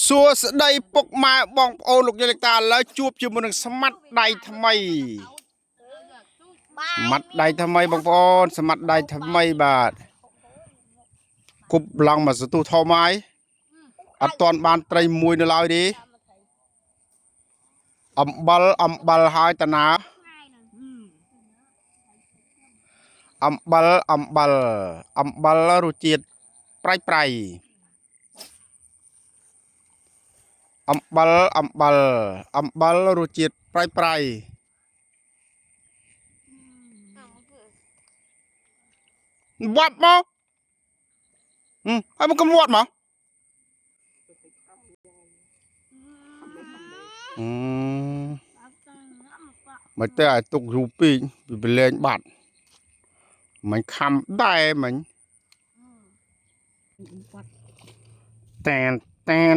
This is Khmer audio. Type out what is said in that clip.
សួស្ដីពុកម៉ែបងប្អូនលោកយាយលេខតាឡើយជួបជាមួយនឹងស្មាត់ដៃថ្មីស្មាត់ដៃថ្មីបងប្អូនស្មាត់ដៃថ្មីបាទគប់ឡើងមកសន្ទុះធំហើយអត់ទាន់បានត្រីមួយនៅឡើយទេអំបិលហើយតាណាអំបិលរសជាតិប្រៃអំបិលរសជាតិប្រៃវាត់មកហើយមកកំវាត់មកមកតែឲ្យទុករូបពេកវាប្រឡែងបាត់មិនខំដែរមិញតែន